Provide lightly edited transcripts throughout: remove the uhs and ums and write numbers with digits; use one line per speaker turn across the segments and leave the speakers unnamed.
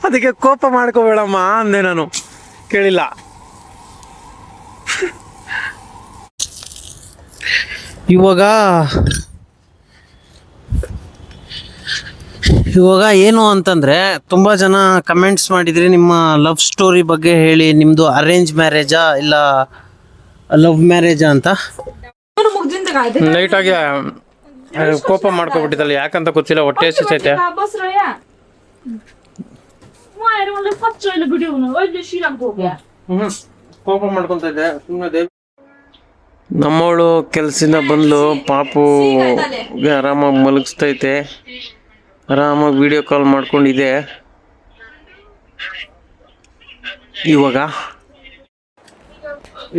ಅದಕ್ಕೆ ಕೋಪ ಮಾಡ್ಕೋಬೇಡಮ್ಮ ಅಂದೆ ನಾನು, ಕೇಳಿಲ್ಲ. ಇವಾಗ ಏನು ಅಂತಂದ್ರೆ, ತುಂಬಾ ಜನ ಕಮೆಂಟ್ಸ್ ಮಾಡಿದ್ರಿ ನಿಮ್ಮ ಲವ್ ಸ್ಟೋರಿ ಬಗ್ಗೆ ಹೇಳಿ, ನಿಮ್ದು ಅರೇಂಜ್ ಮ್ಯಾರೇಜಾ ಇಲ್ಲ ಲವ್ ಮ್ಯಾರೇಜಾ ಅಂತ. ಲೈಟ್ ಆಗಿ ಕೋಪ ಮಾಡ್ಕೊಬಿಟ್ಟಿದ್ದಲ್ಲ, ಯಾಕಂತ ಗೊತ್ತಿಲ್ಲ, ಹೊಟ್ಟೆ ಹಸಿತೈತೆ. ಕೋಪ ಮಾಡ್ಕೊಂತಿದ್ದೆ ಸುಮ್ಮನೆ. ನಮ್ಮವಳು ಕೆಲ್ಸದಿಂದ ಬಂದ್ಲು, ಪಾಪು ಆರಾಮಾಗಿ ಮಲಗಿಸ್ತೈತೆ, ಆರಾಮಾಗಿ ವಿಡಿಯೋ ಕಾಲ್ ಮಾಡ್ಕೊಂಡಿದೆ.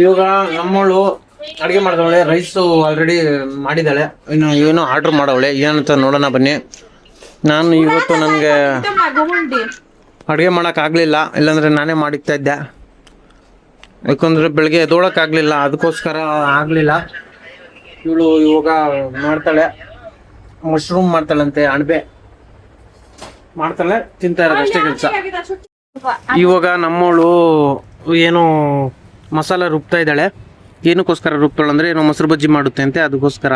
ಇವಾಗ ನಮ್ಮವಳು ಅಡುಗೆ ಮಾಡ್ದವಳೆ, ರೈಸು ಆಲ್ರೆಡಿ ಮಾಡಿದ್ದಾಳೆ, ಇನ್ನು ಏನೋ ಆರ್ಡ್ರ್ ಮಾಡವಳೆ, ಏನಂತ ನೋಡೋಣ ಬನ್ನಿ. ನಾನು ಇವತ್ತು ನನಗೆ ಅಡುಗೆ ಮಾಡೋಕ್ಕಾಗಲಿಲ್ಲ, ಇಲ್ಲಾಂದರೆ ನಾನೇ ಮಾಡಿಕ್ತಾ ಇದ್ದೆ. ಯಾಕಂದರೆ ಬೆಳಗ್ಗೆ ಎದ್ದೋಳಕ್ಕಾಗಲಿಲ್ಲ, ಅದಕ್ಕೋಸ್ಕರ ಆಗಲಿಲ್ಲ. ಇವಳು ಇವಾಗ ಮಾಡ್ತಾಳೆ, ಮಶ್ರೂಮ್ ಮಾಡ್ತಾಳಂತೆ, ಅಣಬೆ ಮಾಡ್ತಾಳೆ, ತಿಂತಾ ಇರೋದು ಅಷ್ಟೇ ಕೆಲಸ. ಇವಾಗ ನಮ್ಮವಳು ಏನೋ ಮಸಾಲ ರುಬ್ತಾ ಇದ್ದಾಳೆ. ಏನಕ್ಕೋಸ್ಕರ ರುಬ್ತಾಳೆ ಅಂದರೆ ಏನೋ ಮೊಸರು ಬಜ್ಜಿ ಮಾಡುತ್ತೆ ಅಂತೆ, ಅದಕ್ಕೋಸ್ಕರ.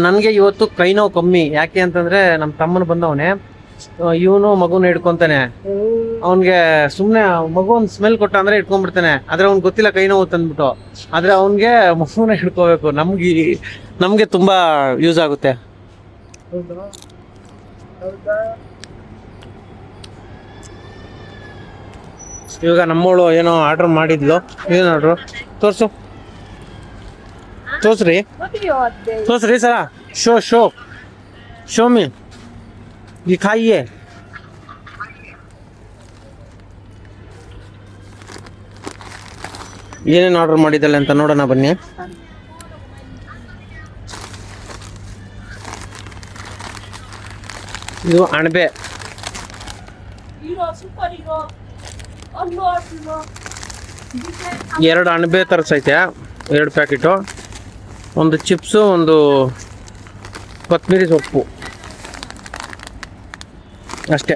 ನನಗೆ ಇವತ್ತು ಕೈ ನೋವು ಕಮ್ಮಿ, ಯಾಕೆ ಅಂತಂದರೆ ನಮ್ಮ ತಮ್ಮನ ಬಂದವನೇ, ಇವನು ಮಗುನ ಹಿಡ್ಕೊತಾನೆ. ಅವನಿಗೆ ಸುಮ್ಮನೆ ಮಗು ಒಂದು ಸ್ಮೆಲ್ ಕೊಟ್ಟ ಅಂದರೆ ಇಟ್ಕೊಂಡ್ಬಿಡ್ತಾನೆ, ಆದರೆ ಅವ್ನಿಗೆ ಗೊತ್ತಿಲ್ಲ ಕೈ ನೋವು ತಂದ್ಬಿಟ್ಟು. ಆದರೆ ಅವನಿಗೆ ಮಗುನ ಹಿಡ್ಕೋಬೇಕು, ನಮಗೆ ತುಂಬ ಯೂಸ್ ಆಗುತ್ತೆ. ಇವಾಗ ನಮ್ಮವಳು ಏನೋ ಆರ್ಡ್ರ್ ಮಾಡಿದ್ಲು. ಏನು ಆರ್ಡ್ರು ತೋರ್ಸ್ರಿ ಸರ, ಶೋ ಮೀ ದಿಖಾಯಿಯೇ. ಏನೇನು ಆರ್ಡರ್ ಮಾಡಿದ್ದಾಳೆ ಅಂತ ನೋಡೋಣ ಬನ್ನಿ. ಇದು ಅಣಬೆ, ಎರಡು ಅಣಬೆ ತರಿಸೈತೆ, 2 ಪ್ಯಾಕೆಟು, ಒಂದು ಚಿಪ್ಸು, ಒಂದು ಕೊತ್ತಂಬರಿ ಸೊಪ್ಪು ಅಷ್ಟೇ.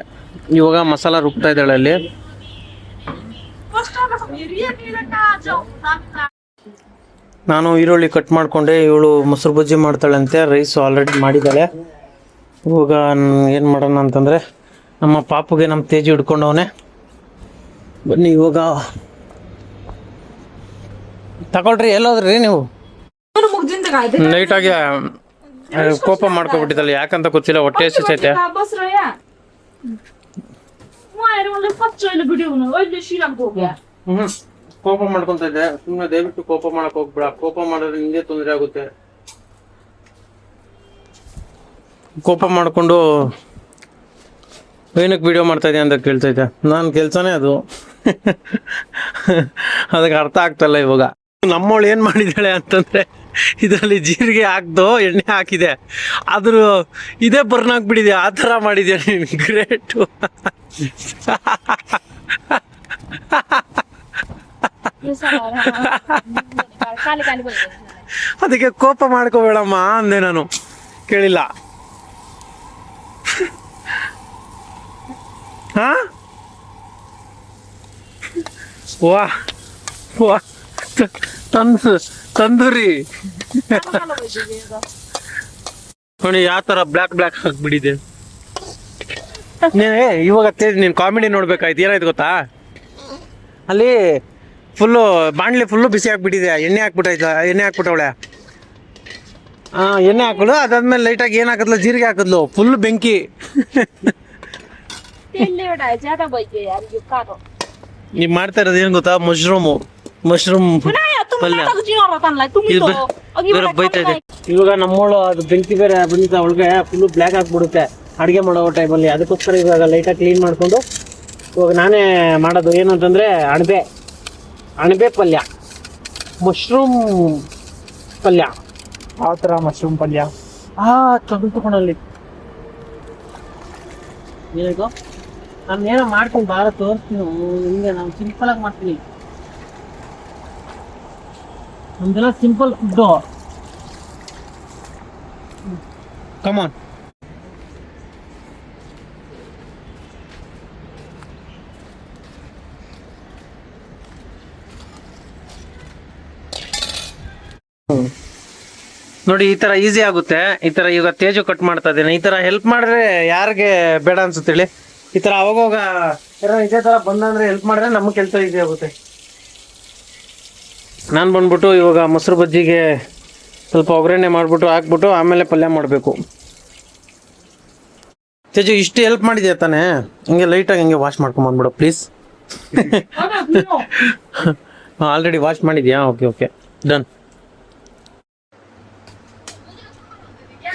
ಇವಾಗ ಮಸಾಲ ರುಬ್ತಾ ಇದ್ದಾಳೆ ಅಲ್ಲಿ. ನಾನು ಈರುಳ್ಳಿ ಕಟ್ ಮಾಡಿಕೊಂಡೆ, ಇವಳು ಮೊಸರು ಬಜ್ಜಿ ಮಾಡ್ತಾಳಂತೆ, ರೈಸು ಆಲ್ರೆಡಿ ಮಾಡಿದ್ದಾಳೆ. ಇವಾಗ ಏನು ಮಾಡೋಣ ಅಂತಂದರೆ, ನಮ್ಮ ಪಾಪುಗೆ ನಮ್ಮ ತೇಜಿ ಹಿಡ್ಕೊಂಡವನೇ. ಬನ್ನಿ ಇವಾಗ ತಗೊಳ್ರಿ. ಎಲ್ಲೋದ್ರಿ ನೀವು? ಲೈಟಾಗಿ ಕೋಪ ಮಾಡ್ಕೊಬಿಟ್ಟಿದ್ದಲ್ಲ, ಯಾಕಂತ ಗೊತ್ತಿಲ್ಲ, ಹೊಟ್ಟೆ ಹಸಿತೈತೆ. ಕೋಪ ಮಾಡ್ಕೊಂತಿದ್ದೆ ಸುಮ್ಮನೆ, ದಯವಿಟ್ಟು ಕೋಪ ಮಾಡಕ್ ಹೋಗ್ಬೇಡ. ಕೋಪ ಮಾಡಿದ್ರೆ ನಿಂಗೆ ತೊಂದರೆ ಆಗುತ್ತೆ. ಕೋಪ ಮಾಡ್ಕೊಂಡು ಏನಕ್ಕೆ ವಿಡಿಯೋ ಮಾಡ್ತಾ ಇದೆಯಾ ಅಂತ ಕೇಳ್ತೈತೆ. ನಾನು ಕೆಲಸನೇ ಅದು. ಅದಕ್ಕೆ ಅರ್ಥ ಆಗ್ತಲ್ಲ. ಇವಾಗ ನಮ್ಮವಳು ಏನು ಮಾಡಿದ್ದಾಳೆ ಅಂತಂದರೆ, ಇದರಲ್ಲಿ ಜೀರಿಗೆ ಹಾಕ್ದು ಎಣ್ಣೆ ಹಾಕಿದೆ, ಆದರೂ ಇದೇ ಬರ್ನ್ ಹಾಕ್ಬಿಟ್ಟಿದೆ. ಆ ಥರ ಮಾಡಿದ್ಯಾ ನೀನು, ಗ್ರೇಟು. ಅದಕ್ಕೆ ಕೋಪ ಮಾಡ್ಕೋಬೇಡಮ್ಮ ಅಂದೆ ನಾನು, ಕೇಳಿಲ್ಲ. ಹಾ ವಾ ತಂದೂರಿ ನೋಡಿ, ಯಾವ ಥರ ಬ್ಲ್ಯಾಕ್ ಹಾಕ್ಬಿಟ್ಟಿದೆ. ಇವಾಗ ನೀನು ಕಾಮಿಡಿ ನೋಡ್ಬೇಕಾಯ್ತು. ಏನಾಯ್ತು ಗೊತ್ತಾ, ಅಲ್ಲಿ ಬಾಣಲೆ ಫುಲ್ಲು ಬಿಸಿ ಹಾಕ್ಬಿಟ್ಟಿದೆ, ಎಣ್ಣೆ ಹಾಕ್ಬಿಟ್ಟವಳೆ. ಎಣ್ಣೆ ಹಾಕೋಳು, ಅದಾದ್ಮೇಲೆ ಲೈಟಾಗಿ ಏನು ಹಾಕಿದ್ಲು, ಜೀರಿಗೆ ಹಾಕಿದ್ಲು, ಫುಲ್ ಬೆಂಕಿ. ನೀವು ಮಾಡ್ತಾ ಇರೋದು ಏನು ಗೊತ್ತಾ, ಮಶ್ರೂಮ್ ಪಲ್ಯ. ಬೈತಾ ಇದೆ. ಇವಾಗ ನಮ್ಮವಳು ಅದು ಬೆಂಕಿ ಬೇರೆ ಬಂದಿದ್ದ, ಅವಳಿಗೆ ಫುಲ್ಲು ಬ್ಲ್ಯಾಕ್ ಹಾಕ್ಬಿಡುತ್ತೆ ಅಡುಗೆ ಮಾಡೋ ಟೈಮಲ್ಲಿ. ಅದಕ್ಕೋಸ್ಕರ ಇವಾಗ ಲೈಟಾಗಿ ಕ್ಲೀನ್ ಮಾಡಿಕೊಂಡು ಇವಾಗ ನಾನೇ ಮಾಡೋದು. ಏನಂತಂದರೆ ಅಣಬೆ ಪಲ್ಯ, ಮಶ್ರೂಮ್ ಪಲ್ಯ. ಆ ಥರ ಮಶ್ರೂಮ್ ಪಲ್ಯ ತಗೊಂಡ್ಕೊಳ್ಳಿ. ಏನಾಯ್ತು, ನಾನು ಏನೋ ಮಾಡ್ತೀನಿ, ಭಾಳ ತೋರಿಸ್ತೀನಿ ನಿಮಗೆ. ನಾನು ಸಿಂಪಲಾಗಿ ಮಾಡ್ತೀನಿ. ನಮ್ದೆಲ್ಲ ಸಿಂಪಲ್ ಫುಡ್ಡು. ಕಮಾನ್. ನೋಡಿ ಈ ತರ ಈಸಿ ಆಗುತ್ತೆ. ಈ ತರ ಈಗ ತೇಜು ಕಟ್ ಮಾಡ್ತಾ ಇದ್ದೀನಿ. ಈ ತರ ಹೆಲ್ಪ್ ಮಾಡಿದ್ರೆ ಯಾರಿಗೆ ಬೇಡ ಅನ್ಸುತ್ತೇಳಿ. ಈ ತರ ಅವಾಗವಾಗ ಇದೇ ತರ ಬಂದಂದ್ರೆ ಹೆಲ್ಪ್ ಮಾಡಿದ್ರೆ ನಮ್ಮ ಕೆಲಸ ಈಸಿ ಆಗುತ್ತೆ. ನಾನು ಬಂದ್ಬಿಟ್ಟು ಇವಾಗ ಮೊಸರು ಬಜ್ಜಿಗೆ ಸ್ವಲ್ಪ ಒಗ್ಗರಣೆ ಮಾಡ್ಬಿಟ್ಟು ಹಾಕ್ಬಿಟ್ಟು ಆಮೇಲೆ ಪಲ್ಯ ಮಾಡಬೇಕು. ತೇಜು ಇಷ್ಟು ಹೆಲ್ಪ್ ಮಾಡಿದ್ಯಾ ತಾನೇ? ಹಿಂಗೆ ಲೈಟಾಗಿ ಹಿಂಗೆ ವಾಶ್ ಮಾಡ್ಕೊಂಬಂದ್ಬಿಡು ಪ್ಲೀಸ್. ಆಲ್ರೆಡಿ ವಾಶ್ ಮಾಡಿದ್ಯಾ? Okay okay, done.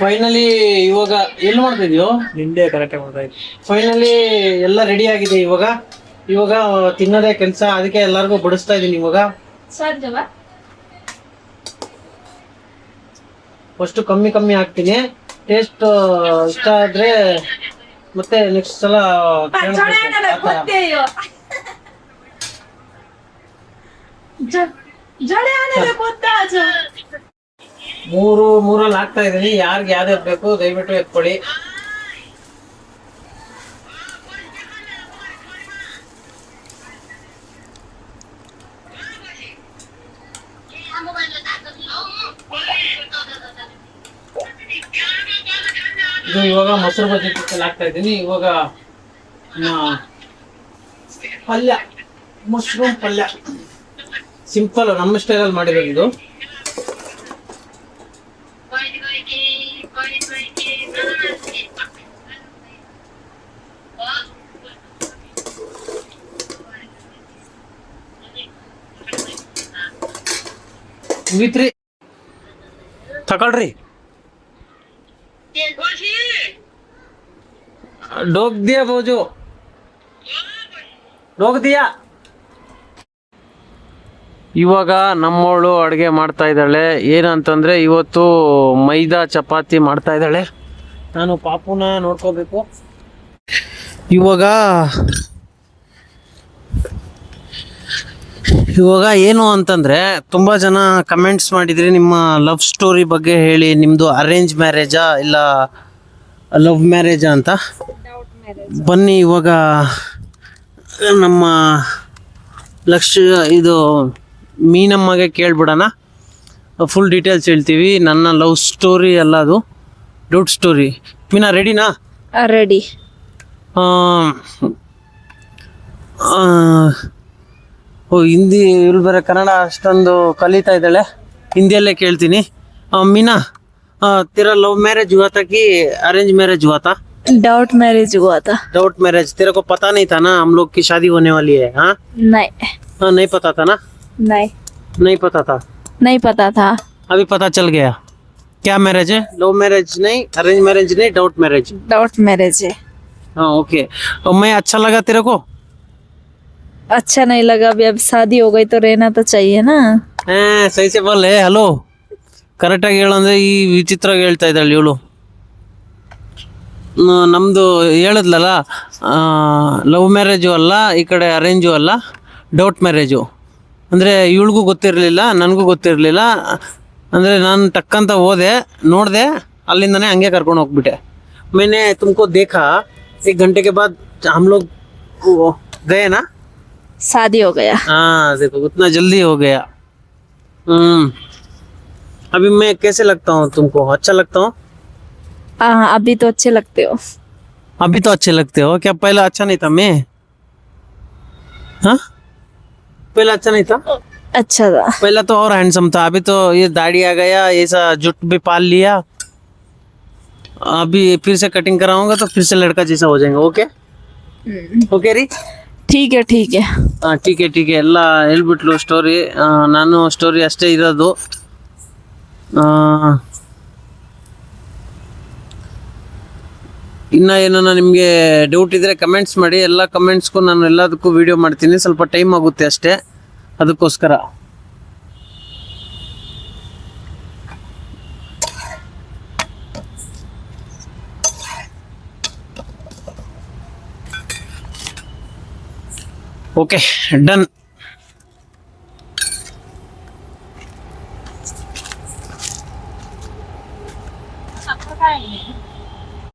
ಫೈನಲಿ ಇವಾಗ ಎಲ್ಲಿ ಮಾಡ್ತಾ ಇದೀಯೋ? ನಿಂದೆ ಕರೆಕ್ಟಾಗಿ ಮಾಡ್ತಾ ಇದ್ವಿ. ಫೈನಲಿ ಎಲ್ಲ ರೆಡಿ ಆಗಿದೆ. ಇವಾಗ ತಿನ್ನೋದೇ ಕೆಲಸ. ಅದಕ್ಕೆ ಎಲ್ಲರಿಗೂ ಬಡಿಸ್ತಾ ಇದೀನಿ. ಇವಾಗ ಫಸ್ಟ್ ಕಮ್ಮಿ ಹಾಕ್ತೀನಿ. ಟೇಸ್ಟ್ ಇಷ್ಟ ಆದ್ರೆ ಮತ್ತೆ ನೆಕ್ಸ್ಟ್ ಸಲ ಮೂರಲ್ಲಿ ಹಾಕ್ತಾ ಇದೀನಿ. ಯಾರಿಗೆ ಯಾವ್ದು ಬೇಕು ದಯವಿಟ್ಟು ಎತ್ಕೊಳ್ಳಿ. ಇದು ಇವಾಗ ಮೊಸರು ಬಜ್ಜಿ ಹಾಕ್ತಾ ಇದ್ದೀನಿ. ಇವಾಗ ಪಲ್ಯ, ಮಶ್ರೂಮ್ ಪಲ್ಯ ಸಿಂಪಲ್ ನಮ್ಮ ಸ್ಟೈಲಲ್ಲಿ ಮಾಡಿರೋದು ಇದು. ಮುಗಿತ್ರಿ, ತಗೊಳ್ರಿ. ಡೋಗ್ ದಿಯಾ ಬೋಜು, ಡೋಗ್ ದಿಯಾ. ಇವಾಗ ನಮ್ಮವಳು ಅಡುಗೆ ಮಾಡ್ತಾ ಇದ್ದಾಳೆ. ಏನಂತಂದ್ರೆ ಇವತ್ತು ಮೈದಾ ಚಪಾತಿ ಮಾಡ್ತಾ ಇದ್ದಾಳೆ. ನಾನು ಪಾಪುನ ನೋಡ್ಕೋಬೇಕು. ಇವಾಗ ಏನು ಅಂತಂದ್ರೆ ತುಂಬಾ ಜನ ಕಮೆಂಟ್ಸ್ ಮಾಡಿದ್ರಿ ನಿಮ್ಮ ಲವ್ ಸ್ಟೋರಿ ಬಗ್ಗೆ ಹೇಳಿ. ನಿಮ್ದು ಅರೇಂಜ್ ಮ್ಯಾರೇಜಾ ಇಲ್ಲ ಲವ್ ಮ್ಯಾರೇಜಾ ಅಂತ. ಬನ್ನಿ ಇವಾಗ ನಮ್ಮ ಇದು ಮೀನಮ್ಮಗೆ ಕೇಳ್ಬಿಡೋಣ. ಫುಲ್ ಡೀಟೇಲ್ಸ್ ಹೇಳ್ತೀವಿ. ನನ್ನ ಲವ್ ಸ್ಟೋರಿ ಅಲ್ಲ, ಅದು ಡೌಟ್ ಸ್ಟೋರಿ. ಮೀನಾ ರೆಡಿನಾ?
ರೆಡಿ.
ಹಿಂದಿ ಇವ್ರು ಬೇರೆ ಕನ್ನಡ ಅಷ್ಟೊಂದು ಕಲಿತಾ ಇದ್ದಾಳೆ. ಹಿಂದಿಯಲ್ಲೇ ಕೇಳ್ತೀನಿ. मीना तेरा लव मैरिज हुआ था कि अरेंज मैरिज हुआ था?
डाउट मैरिज हुआ था.
Doubt marriage. तेरे को पता नहीं था ना हम लोग की शादी होने वाली है? हाँ नहीं पता था ना? नहीं पता था.
नहीं पता था.
अभी पता चल गया. क्या मैरिज है? लव मैरिज नहीं, अरेंज मैरिज नहीं, डाउट मैरिज.
डाउट मैरिज है.
हाँ ओके. मैं अच्छा लगा तेरे को?
अच्छा नहीं लगा. अभी अब शादी हो गई तो रहना तो चाहिए ना.
सही से बोले. ಹಲೋ ಕರೆಕ್ಟಾಗಿ ಹೇಳಂದ್ರೆ ಈ ವಿಚಿತ್ರವಾಗಿ ಹೇಳ್ತಾ ಇದ್ದಾಳೆ ಇವಳು. ನಮ್ಮದು ಹೇಳಿದ್ಲಲ್ಲ, ಲವ್ ಮ್ಯಾರೇಜು ಅಲ್ಲ, ಈ ಕಡೆ ಅರೇಂಜು ಅಲ್ಲ, ಡೌಟ್ ಮ್ಯಾರೇಜು. ಅಂದರೆ ಇವಳಿಗೂ ಗೊತ್ತಿರಲಿಲ್ಲ, ನನಗೂ ಗೊತ್ತಿರಲಿಲ್ಲ. ಅಂದರೆ ನಾನು ಟಕ್ಕಂತ ಹೋದೆ, ನೋಡಿದೆ, ಅಲ್ಲಿಂದನೇ ಹಂಗೆ ಕರ್ಕೊಂಡು ಹೋಗ್ಬಿಟ್ಟೆ. मैंने तुमको देखा, 1 घंटे के बाद हम लोग गए ना,
शादी हो गया.
हाँ देखो उतना जल्दी हो गया. अभी मैं कैसे लगता हूँ तुमको? अच्छा लगता हूँ?
हाँ अभी तो अच्छे लगते हो.
अभी तो अच्छे लगते हो. क्या पहला अच्छा नहीं था मैं? हाँ पहला अच्छा नहीं था?
अच्छा था.
पहला तो और हैंडसम था. अभी तो ये दाढ़ी आ गया, ऐसा जुट भी पाल लिया. अभी फिर से कटिंग कराऊंगा तो फिर से लड़का जैसा हो जाएंगे. ओके ओके ರೀ.
ठीक है ठीक है.
ಹಾಂ ಟೀಕೆ ಎಲ್ಲ ಹೇಳ್ಬಿಟ್ಲು ಸ್ಟೋರಿ. ನಾನು ಸ್ಟೋರಿ ಅಷ್ಟೇ ಇರೋದು. ಇನ್ನು ಏನನ್ನ ನಿಮಗೆ ಡೌಟ್ ಇದ್ದರೆ ಕಮೆಂಟ್ಸ್ ಮಾಡಿ. ಎಲ್ಲ ಕಮೆಂಟ್ಸ್ಗೂ ನಾನು ಎಲ್ಲದಕ್ಕೂ ವಿಡಿಯೋ ಮಾಡ್ತೀನಿ. ಸ್ವಲ್ಪ ಟೈಮ್ ಆಗುತ್ತೆ ಅಷ್ಟೇ, ಅದಕ್ಕೋಸ್ಕರ. Okay done.